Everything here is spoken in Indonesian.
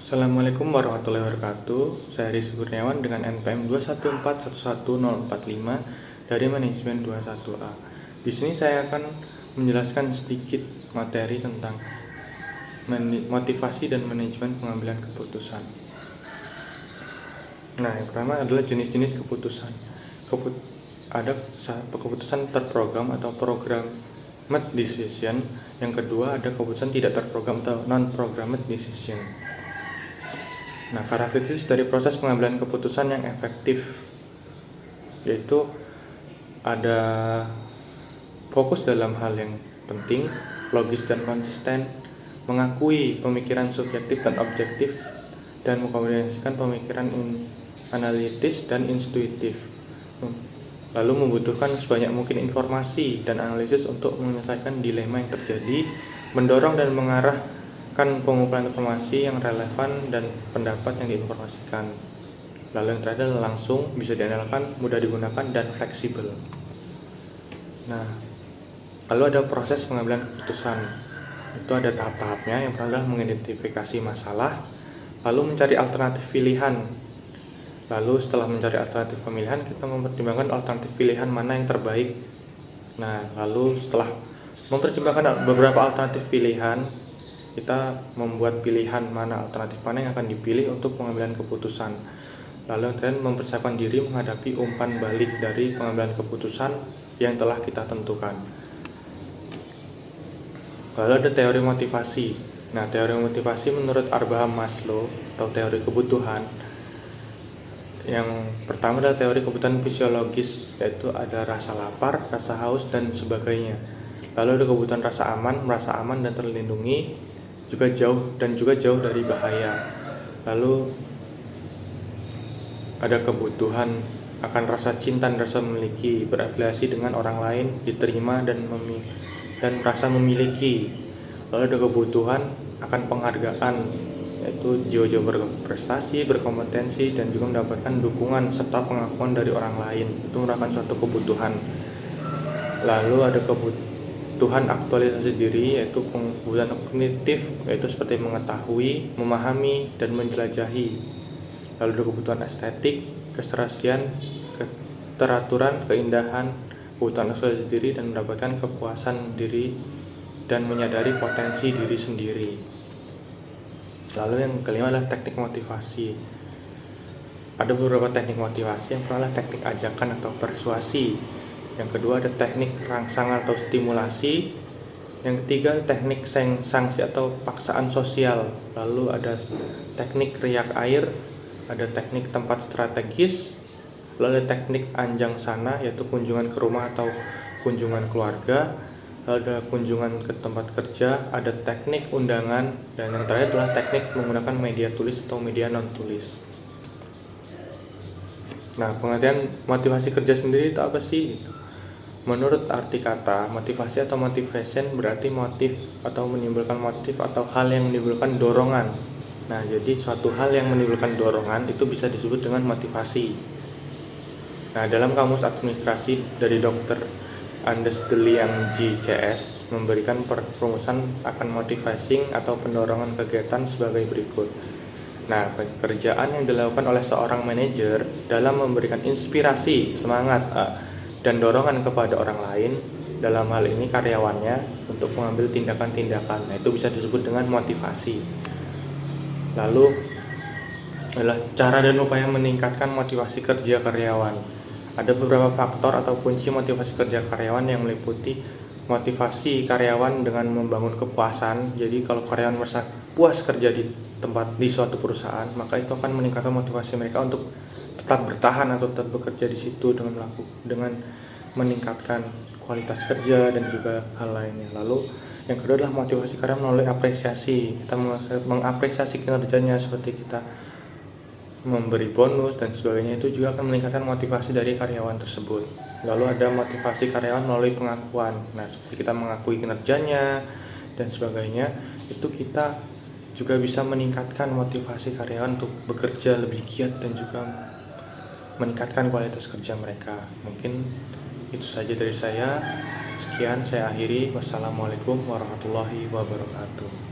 Assalamualaikum warahmatullahi wabarakatuh. Saya Rizky Kurniawan dengan NPM 214111045 dari Manajemen 21A. Di sini saya akan menjelaskan sedikit materi tentang motivasi dan manajemen pengambilan keputusan. Nah, yang pertama adalah jenis-jenis keputusan. Ada keputusan terprogram atau programmed decision. Yang kedua ada keputusan tidak terprogram atau non-programmed decision. Nah, karakteristik dari proses pengambilan keputusan yang efektif yaitu ada fokus dalam hal yang penting, logis dan konsisten, mengakui pemikiran subjektif dan objektif, dan mengkombinasikan pemikiran analitis dan intuitif. Lalu membutuhkan sebanyak mungkin informasi dan analisis untuk menyelesaikan dilema yang terjadi, mendorong dan mengarahkan pengumpulan informasi yang relevan dan pendapat yang diinformasikan. Lalu yang terakhir langsung, bisa diandalkan, mudah digunakan, dan fleksibel. Nah, lalu ada proses pengambilan keputusan. Itu ada tahap-tahapnya. Yang pertama adalah mengidentifikasi masalah, lalu mencari alternatif pilihan. Lalu setelah mencari alternatif pemilihan, kita mempertimbangkan alternatif pilihan mana yang terbaik. Nah, lalu setelah mempertimbangkan beberapa alternatif pilihan, kita membuat pilihan mana alternatif mana yang akan dipilih untuk pengambilan keputusan. Lalu yang terakhir mempersiapkan diri menghadapi umpan balik dari pengambilan keputusan yang telah kita tentukan. Lalu ada teori motivasi. Nah, teori motivasi menurut Abraham Maslow atau teori kebutuhan. Yang pertama adalah teori kebutuhan fisiologis, yaitu ada rasa lapar, rasa haus, dan sebagainya. Lalu ada kebutuhan rasa aman, merasa aman dan terlindungi, juga jauh dari bahaya. Lalu ada kebutuhan akan rasa cinta dan rasa memiliki, berafiliasi dengan orang lain, diterima dan merasa memiliki. Lalu ada kebutuhan akan penghargaan, yaitu jiwa-jiwa berprestasi, berkompetensi, dan juga mendapatkan dukungan serta pengakuan dari orang lain. Itu merupakan suatu kebutuhan. Lalu ada kebutuhan aktualisasi diri, yaitu kebutuhan kognitif, yaitu seperti mengetahui, memahami, dan menjelajahi. Lalu ada kebutuhan estetik, keserasian, keteraturan, keindahan, kebutuhan aktualisasi diri, dan mendapatkan kepuasan diri dan menyadari potensi diri sendiri. Lalu yang kelima adalah teknik motivasi. Ada beberapa teknik motivasi. Yang pertama adalah teknik ajakan atau persuasi. Yang kedua ada teknik rangsangan atau stimulasi. Yang ketiga teknik sanksi atau paksaan sosial. Lalu ada teknik riak air, ada teknik tempat strategis, lalu ada teknik anjang sana, yaitu kunjungan ke rumah atau kunjungan keluarga. Lalu ada kunjungan ke tempat kerja, ada teknik undangan, dan yang terakhir adalah teknik menggunakan media tulis atau media non tulis. Nah, pengertian motivasi kerja sendiri itu apa sih? Menurut arti kata, motivasi atau motivation berarti motif atau menimbulkan motif atau hal yang menimbulkan dorongan. Nah, jadi suatu hal yang menimbulkan dorongan itu bisa disebut dengan motivasi. Nah, dalam kamus administrasi dari Dr. Andes Deliang JCS memberikan perumusan akan motivasi atau pendorongan kegiatan sebagai berikut. Nah, pekerjaan yang dilakukan oleh seorang manajer dalam memberikan inspirasi, semangat, dan dorongan kepada orang lain, dalam hal ini karyawannya, untuk mengambil tindakan-tindakan. Nah, itu bisa disebut dengan motivasi. Lalu adalah cara dan upaya meningkatkan motivasi kerja karyawan. Ada beberapa faktor atau kunci motivasi kerja karyawan yang meliputi motivasi karyawan dengan membangun kepuasan. Jadi kalau karyawan merasa puas kerja di suatu perusahaan, maka itu akan meningkatkan motivasi mereka untuk tetap bertahan atau tetap bekerja di situ dengan meningkatkan kualitas kerja dan juga hal lainnya. Lalu yang kedua adalah motivasi karyawan melalui apresiasi. Kita mengapresiasi kinerjanya, seperti kita memberi bonus dan sebagainya, itu juga akan meningkatkan motivasi dari karyawan tersebut. Lalu ada motivasi karyawan melalui pengakuan. Nah, seperti kita mengakui kinerjanya dan sebagainya, itu kita juga bisa meningkatkan motivasi karyawan untuk bekerja lebih giat dan juga meningkatkan kualitas kerja mereka. Mungkin itu saja dari saya. Sekian, saya akhiri. Wassalamualaikum warahmatullahi wabarakatuh.